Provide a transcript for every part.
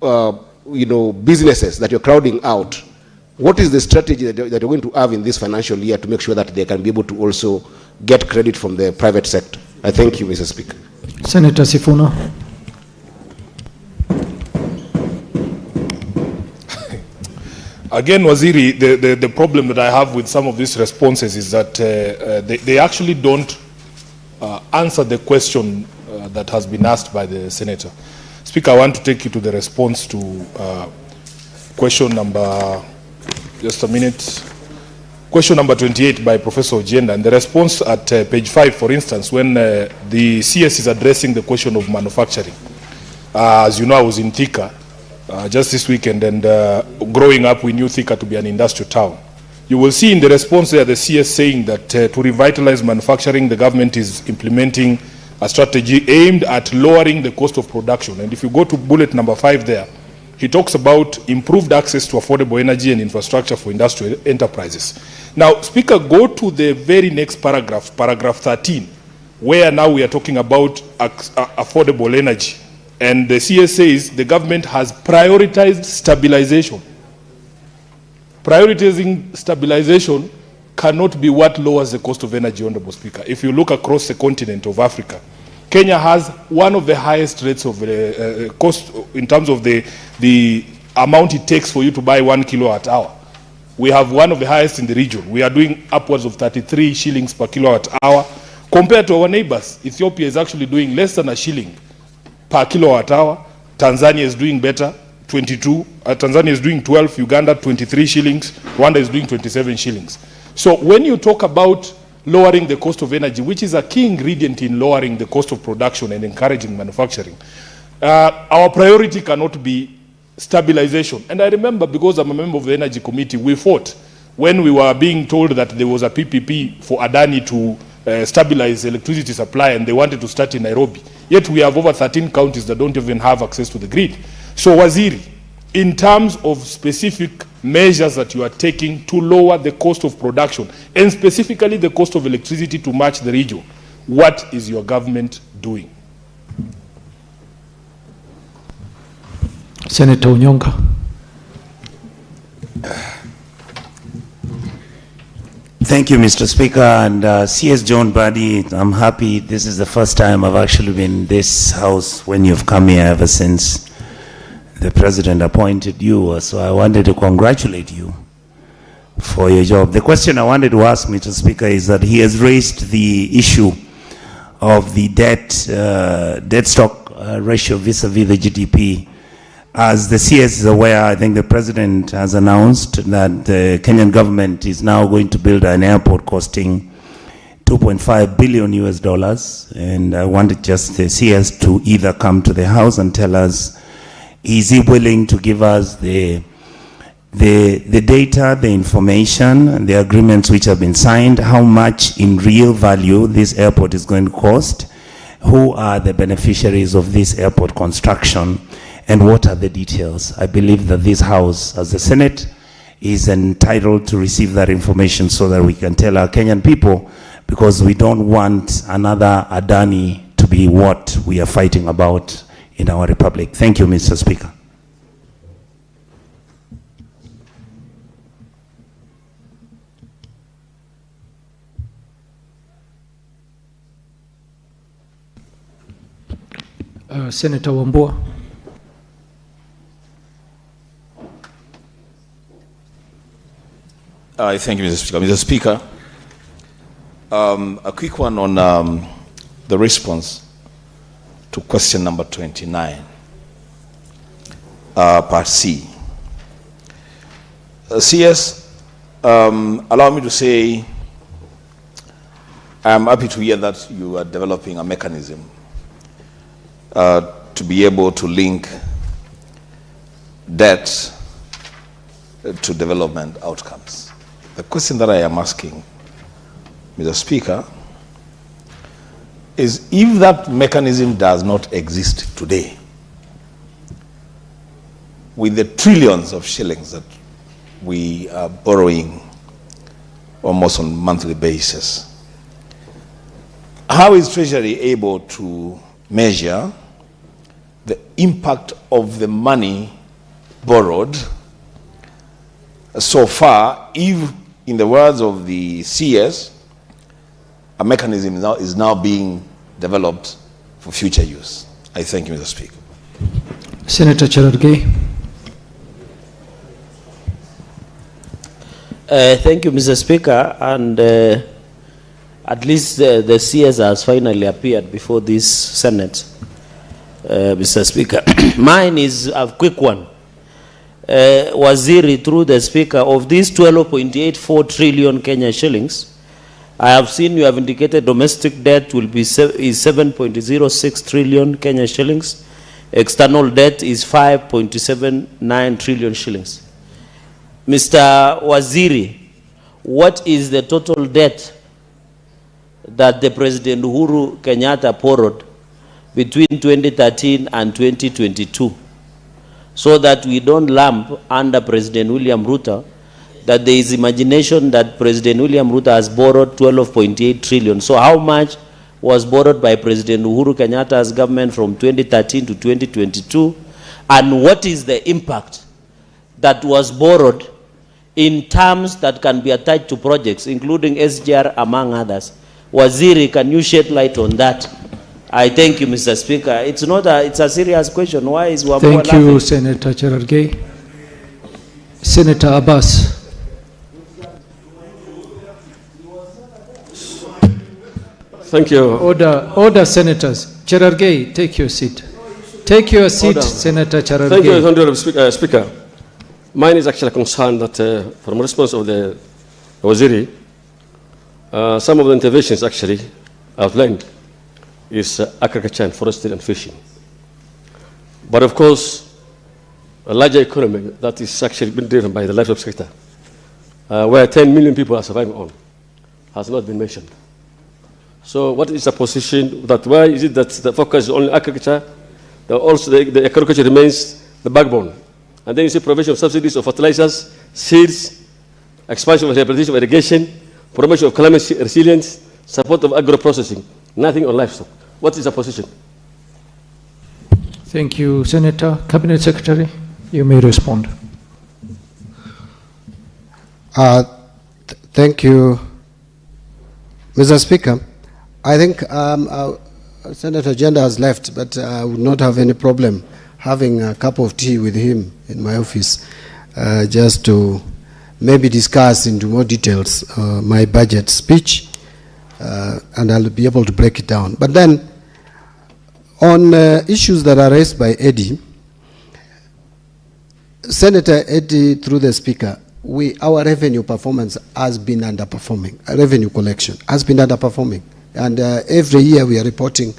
businesses that you're crowding out, what is the strategy that you're going to have in this financial year to make sure that they can be able to also get credit from the private sector? I thank you, Mr. Speaker. Senator Sifuna. Again, Waziri, the problem that I have with some of these responses is that they actually don't answer the question that has been asked by the Senator. Speaker, I want to take you to the response to question number, just a minute, question number 28 by Professor Ojienda, and the response at page 5, for instance, when the CS is addressing the question of manufacturing. As you know, I was in Thika just this weekend, and growing up, we knew Thika to be an industrial town. You will see in the response there the CS saying that to revitalize manufacturing, the government is implementing a strategy aimed at lowering the cost of production. And if you go to bullet number 5 there, he talks about improved access to affordable energy and infrastructure for industrial enterprises. Now, Speaker, go to the very next paragraph, paragraph 13, where now we are talking about affordable energy. And the CS says the government has prioritized stabilization. Prioritizing stabilization cannot be what lowers the cost of energy, Honorable Speaker. If you look across the continent of Africa, Kenya has one of the highest rates of cost in terms of the amount it takes for you to buy 1 kilowatt hour. We have one of the highest in the region. We are doing upwards of 33 shillings per kilowatt hour. Compared to our neighbors, Ethiopia is actually doing less than a shilling per kilowatt hour. Tanzania is doing better, 22. Tanzania is doing 12, Uganda 23 shillings, Rwanda is doing 27 shillings. So when you talk about lowering the cost of energy, which is a key ingredient in lowering the cost of production and encouraging manufacturing, our priority cannot be stabilization. And I remember, because I'm a member of the Energy Committee, we fought when we were being told that there was a PPP for Adani to stabilize electricity supply, and they wanted to start in Nairobi. Yet we have over 13 counties that don't even have access to the grid. So, Waziri, in terms of specific measures that you are taking to lower the cost of production, and specifically the cost of electricity to match the region, what is your government doing? Senator Onyonga. Thank you, Mr. Speaker. And CS John Mbadi, I'm happy this is the first time I've actually been in this house when you've come here ever since the President appointed you. So I wanted to congratulate you for your job. The question I wanted to ask, Mr. Speaker, is that he has raised the issue of the debt stock ratio vis-a-vis the GDP. As the CS is aware, I think the President has announced that the Kenyan government is now going to build an airport costing $2.5 billion US. And I wanted just the CS to either come to the House and tell us, is he willing to give us the data, the information, and the agreements which have been signed, how much in real value this airport is going to cost, who are the beneficiaries of this airport construction, and what are the details? I believe that this House, as the Senate, is entitled to receive that information so that we can tell our Kenyan people, because we don't want another Adani to be what we are fighting about in our republic. Thank you, Mr. Speaker. Senator Wambua. Thank you, Mr. Speaker. Mr. Speaker, a quick one on the response to question number 29, part C. CS, allow me to say I'm happy to hear that you are developing a mechanism to be able to link debt to development outcomes. The question that I am asking, Mr. Speaker, is if that mechanism does not exist today, with the trillions of shillings that we are borrowing almost on a monthly basis, how is Treasury able to measure the impact of the money borrowed so far, if, in the words of the CS, a mechanism is now being developed for future use. I thank you, Mr. Speaker. Senator Cherargei. Thank you, Mr. Speaker. And at least the CS has finally appeared before this Senate, Mr. Speaker. Mine is a quick one. Waziri, through the Speaker, of these 12.84 trillion Kenya shillings, I have seen you have indicated domestic debt will be is 7.06 trillion Kenya shillings. External debt is 5.79 trillion shillings. Mr. Waziri, what is the total debt that the President Uhuru Kenyatta borrowed between 2013 and 2022? So that we don't lump under President William Ruto that there is imagination that President William Ruto has borrowed 12.8 trillion. So how much was borrowed by President Uhuru Kenyatta's government from 2013 to 2022? And what is the impact that was borrowed in terms that can be attached to projects, including SGR, among others? Waziri, can you shed light on that? I thank you, Mr. Speaker. It's not it's a serious question. Why is Wambua Thank you, laughing? Senator Cherargei. Senator Abbas. Thank you. Order, senators. Cherargei, take your seat. Take your seat, Order. Senator Cherargei. Thank you, Honorable Speaker. Mine is actually a concern that from response of the Waziri, some of the interventions actually outlined is agriculture and forestry and fishing. But of course, a larger economy that is actually been driven by the livestock sector, where 10 million people are surviving on, has not been mentioned. So what is the position that, why is it that the focus is only agriculture, that also the agriculture remains the backbone? And then you see provision of subsidies of fertilizers, seeds, expansion of rehabilitation of irrigation, promotion of climate resilience, support of agro-processing, nothing on livestock. What is the position? Thank you, Senator. Cabinet Secretary, you may respond. Thank you, Mr. Speaker. I think Senator Jenda has left, but I would not have any problem having a cup of tea with him in my office, just to maybe discuss into more details my budget speech, and I'll be able to break it down. But then, on issues that are raised by Eddie, Senator Eddie, through the Speaker, our revenue performance has been underperforming. Revenue collection has been underperforming. And every year we are reporting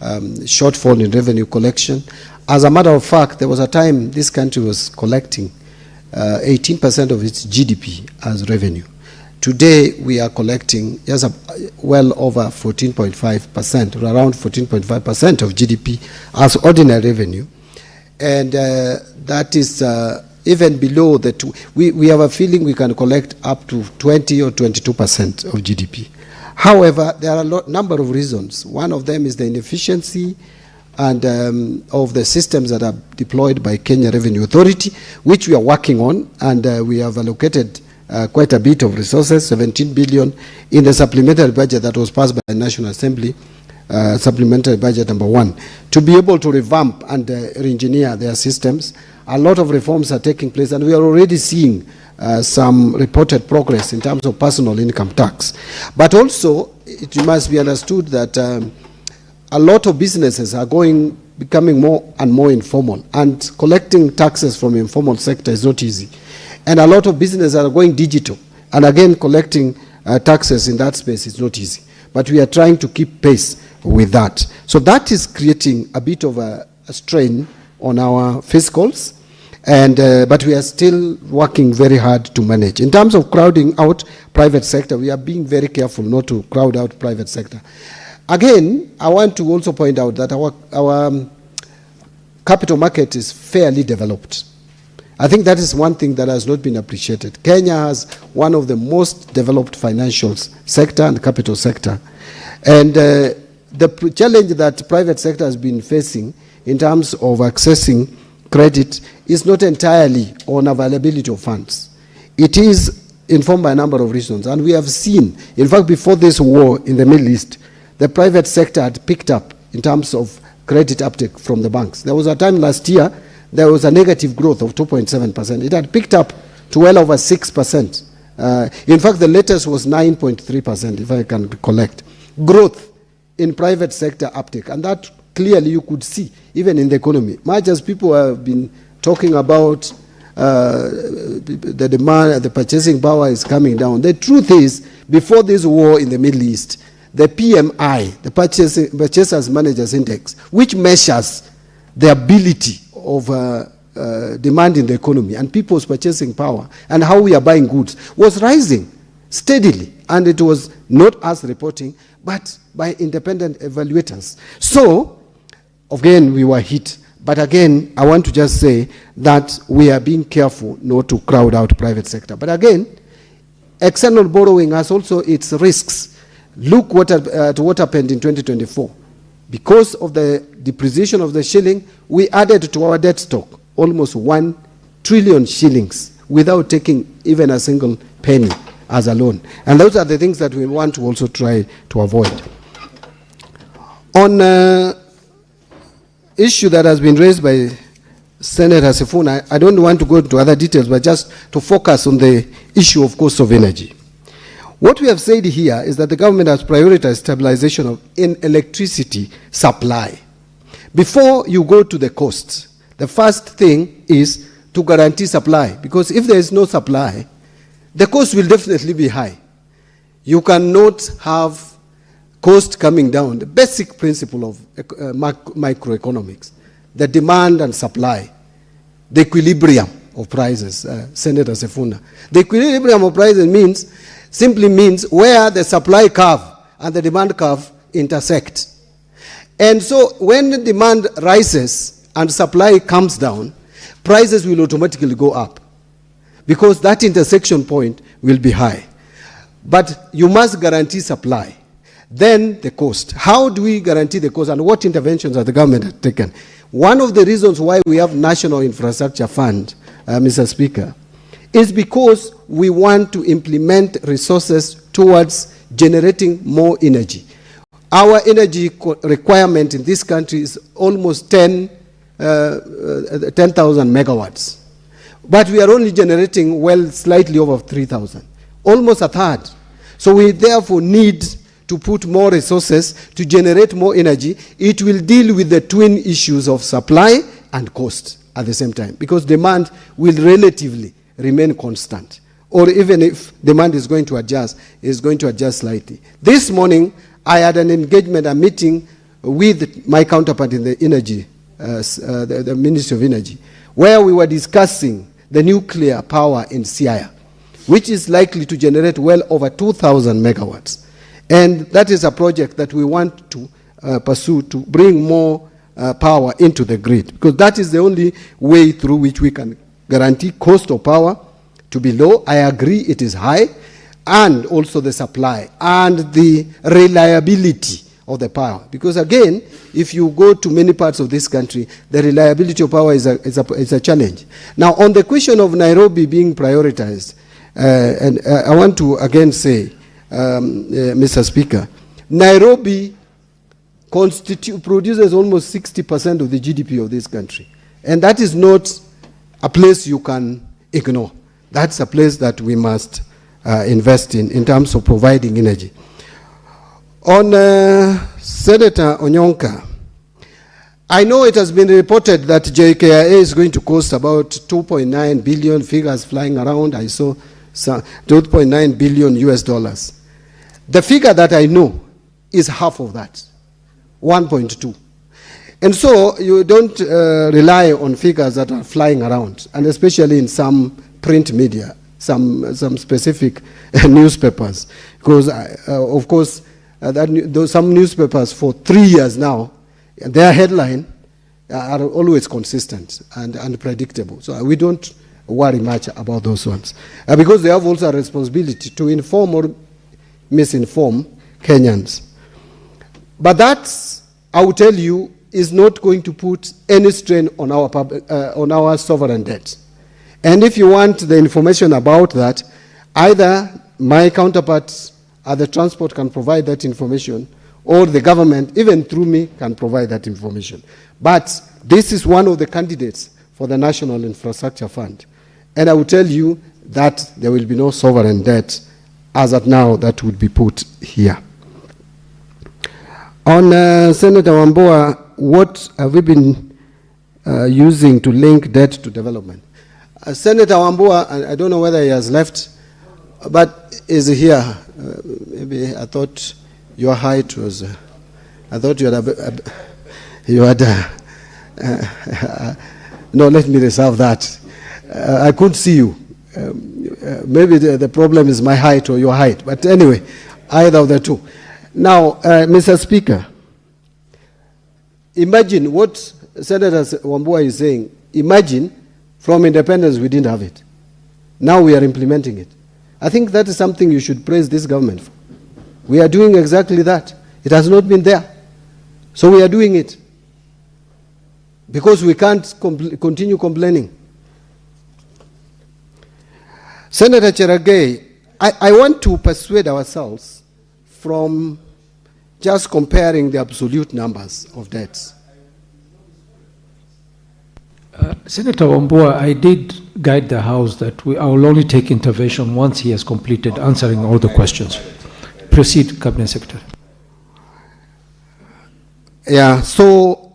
shortfall in revenue collection. As a matter of fact, there was a time this country was collecting 18% of its GDP as revenue. Today, we are collecting just well over 14.5%, around 14.5% of GDP as ordinary revenue. And that is even below the we have a feeling we can collect up to 20 or 22% of GDP. However, there are a number of reasons. One of them is the inefficiency and of the systems that are deployed by Kenya Revenue Authority, which we are working on, and we have allocated quite a bit of resources, 17 billion in the supplementary budget that was passed by the National Assembly, supplementary budget number 1, to be able to revamp and re-engineer their systems. A lot of reforms are taking place, and we are already seeing some reported progress in terms of personal income tax. But also, it must be understood that a lot of businesses are becoming more and more informal, and collecting taxes from the informal sector is not easy. And a lot of businesses are going digital, and again, collecting taxes in that space is not easy. But we are trying to keep pace with that. So that is creating a bit of a strain on our fiscals, and but we are still working very hard to manage. In terms of crowding out private sector, we are being very careful not to crowd out private sector. Again, I want to also point out that our capital market is fairly developed. I think that is one thing that has not been appreciated. Kenya has one of the most developed financial sector and capital sector. And the challenge that private sector has been facing in terms of accessing credit is not entirely on availability of funds. It is informed by a number of reasons. And we have seen, in fact, before this war in the Middle East, the private sector had picked up in terms of credit uptake from the banks. There was a time last year, there was a negative growth of 2.7%. It had picked up to well over 6%. In fact, the latest was 9.3%, if I can recollect. Growth in private sector uptake. And that clearly you could see, even in the economy. Much as people have been talking about the demand, the purchasing power is coming down. The truth is, before this war in the Middle East, the PMI, the Purchasers Managers Index, which measures the ability of demand in the economy and people's purchasing power and how we are buying goods, was rising steadily. And it was not us reporting, but by independent evaluators. So, again, we were hit. But again, I want to just say that we are being careful not to crowd out private sector. But again, external borrowing has also its risks. Look at what happened in 2024. Because of the depreciation of the shilling, we added to our debt stock almost 1 trillion shillings without taking even a single penny as a loan. And those are the things that we want to also try to avoid. On issue that has been raised by Senator Sifuna, I don't want to go into other details, but just to focus on the issue of cost of energy. What we have said here is that the government has prioritized stabilization in electricity supply. Before you go to the cost, the first thing is to guarantee supply, because if there is no supply, the cost will definitely be high. You cannot have cost coming down. The basic principle of microeconomics, the demand and supply, the equilibrium of prices, Senator Sifuna. The equilibrium of prices simply means where the supply curve and the demand curve intersect. And so when the demand rises and supply comes down, prices will automatically go up, because that intersection point will be high. But you must guarantee supply. Then the cost. How do we guarantee the cost, and what interventions has the government taken? One of the reasons why we have National Infrastructure Fund, Mr. Speaker, is because we want to implement resources towards generating more energy. Our energy requirement in this country is almost 10,000 megawatts. But we are only generating, well, slightly over 3,000, almost a third. So we therefore need to put more resources to generate more energy. It will deal with the twin issues of supply and cost at the same time, because demand will relatively remain constant. Or even if demand is going to adjust, it's going to adjust slightly. This morning, I had an engagement, a meeting with my counterpart in the energy, the Ministry of Energy, where we were discussing the nuclear power in Siaya, which is likely to generate well over 2,000 megawatts. And that is a project that we want to pursue to bring more power into the grid, because that is the only way through which we can guarantee cost of power to be low. I agree it is high, and also the supply and the reliability of the power. Because again, if you go to many parts of this country, the reliability of power is a challenge. Now, on the question of Nairobi being prioritized, and I want to again say, Mr. Speaker, Nairobi produces almost 60% of the GDP of this country. And that is not a place you can ignore. That's a place that we must invest in terms of providing energy. On Senator Onyonka, I know it has been reported that JKIA is going to cost about 2.9 billion, figures flying around. I saw 2.9 billion US dollars. The figure that I know is half of that, 1.2. And so you don't rely on figures that are flying around, and especially in some print media, some specific newspapers, because of course some newspapers for 3 years now, their headline are always consistent and predictable. So we don't worry much about those ones, because they have also a responsibility to inform or misinform Kenyans. But that's, I will tell you, is not going to put any strain on our sovereign debt. And if you want the information about that, either my counterparts at the transport can provide that information, or the government, even through me, can provide that information. But this is one of the candidates for the National Infrastructure Fund. And I will tell you that there will be no sovereign debt as at now that would be put here. On Senator Wambua, what have we been using to link debt to development? Senator Wambua, I don't know whether he has left, but is here. Maybe I thought your height was, I thought you had no, let me reserve that. I couldn't see you. Maybe the problem is my height or your height, but anyway, either of the two. Now, Mr. Speaker, imagine what Senator Wambua is saying. Imagine from independence we didn't have it. Now we are implementing it. I think that is something you should praise this government for. We are doing exactly that. It has not been there. So we are doing it. Because we can't continue complaining. Senator Cherargei, I want to persuade ourselves from just comparing the absolute numbers of debts. Senator Wambua, I did guide the House that I will only take intervention once he has completed answering all the questions. Proceed, Cabinet Secretary. Yeah, so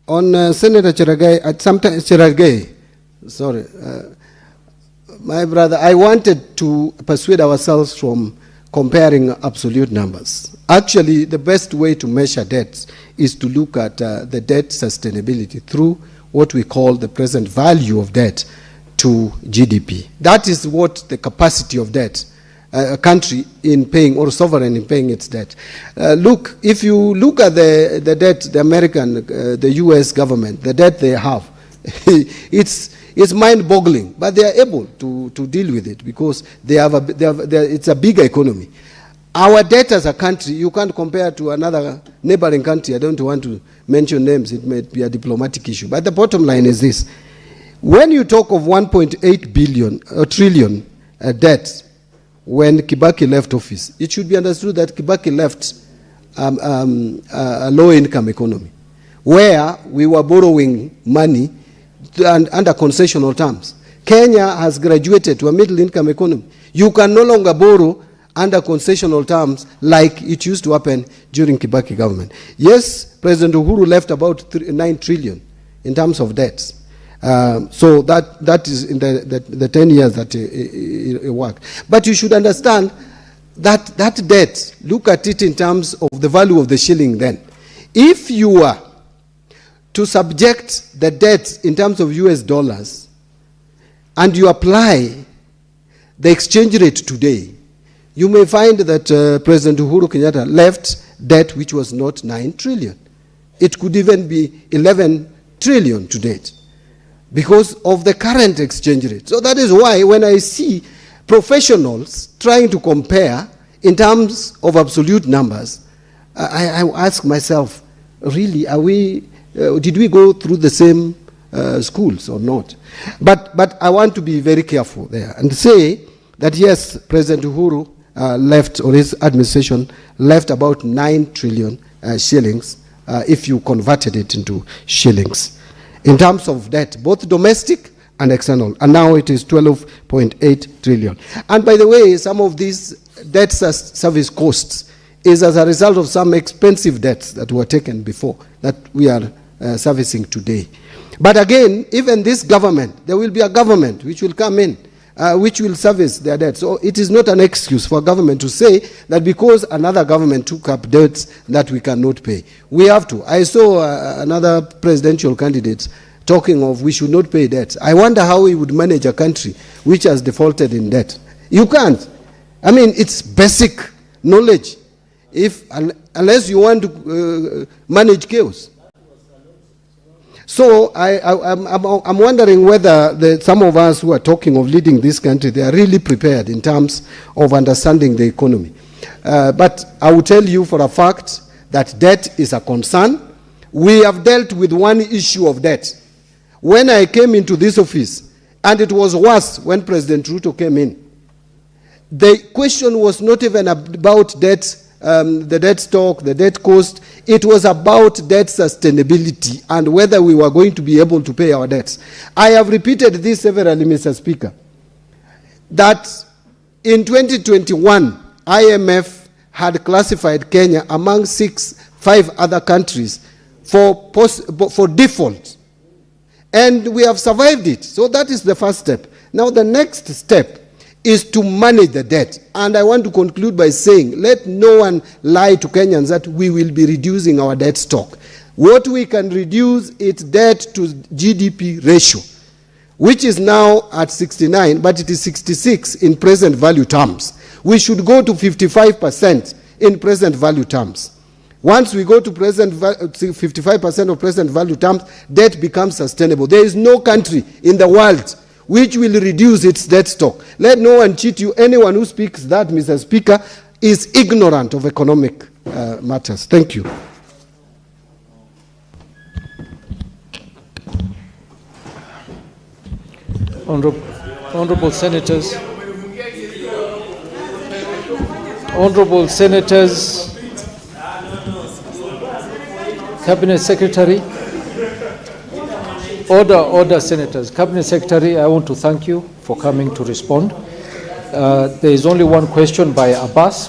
on Senator Cherargei, sorry, my brother, I wanted to persuade ourselves from comparing absolute numbers. Actually, the best way to measure debts is to look at the debt sustainability through what we call the present value of debt to GDP. That is what the capacity of debt, a country in paying, or sovereign in paying its debt. Look, if you look at the debt, the American, the US government, the debt they have, it's mind-boggling, but they are able to deal with it because it's a bigger economy. Our debt as a country, you can't compare to another neighboring country. I don't want to mention names. It may be a diplomatic issue. But the bottom line is this. When you talk of 1.8 trillion debt when Kibaki left office, it should be understood that Kibaki left a low-income economy where we were borrowing money under concessional terms. Kenya has graduated to a middle-income economy. You can no longer borrow under concessional terms like it used to happen during Kibaki government. Yes, President Uhuru left about 9 trillion in terms of debts. So that is in the 10 years that it worked. But you should understand that debt, look at it in terms of the value of the shilling then. If you were to subject the debt in terms of US dollars and you apply the exchange rate today, you may find that President Uhuru Kenyatta left debt which was not 9 trillion. It could even be 11 trillion to date because of the current exchange rate. So that is why when I see professionals trying to compare in terms of absolute numbers, I ask myself, really, did we go through the same schools or not? But I want to be very careful there and say that yes, President Uhuru left, or his administration left about 9 trillion shillings if you converted it into shillings in terms of debt, both domestic and external, and now it is 12.8 trillion. And by the way, some of these debt service costs is as a result of some expensive debts that were taken before that we are servicing today. But again, even this government, there will be a government which will come in which will service their debt. So it is not an excuse for government to say that because another government took up debts that we cannot pay. We have to. I saw another presidential candidate talking of we should not pay debts. I wonder how he would manage a country which has defaulted in debt. You can't. I mean, it's basic knowledge. Unless you want to manage chaos. So I'm wondering whether some of us who are talking of leading this country, they are really prepared in terms of understanding the economy. But I will tell you for a fact that debt is a concern, we have dealt with one issue of debt. When I came into this office, and it was worse when President Ruto came in, the question was not even about debt, the debt stock, the debt cost. It was about debt sustainability and whether we were going to be able to pay our debts. I have repeated this severally, Mr. Speaker, that in 2021, IMF had classified Kenya among 5 other countries for default. And we have survived it. So that is the first step. Now the next step is to manage the debt. And I want to conclude by saying, let no one lie to Kenyans that we will be reducing our debt stock. What we can reduce is debt to GDP ratio, which is now at 69, but it is 66 in present value terms. We should go to 55% in present value terms. Once we go to 55% of present value terms, debt becomes sustainable. There is no country in the world which will reduce its debt stock. Let no one cheat you. Anyone who speaks that, Mr. Speaker, is ignorant of economic matters. Thank you. Honorable Senators, Cabinet Secretary, order, Senators. Cabinet Secretary, I want to thank you for coming to respond. There is only one question by Abbas.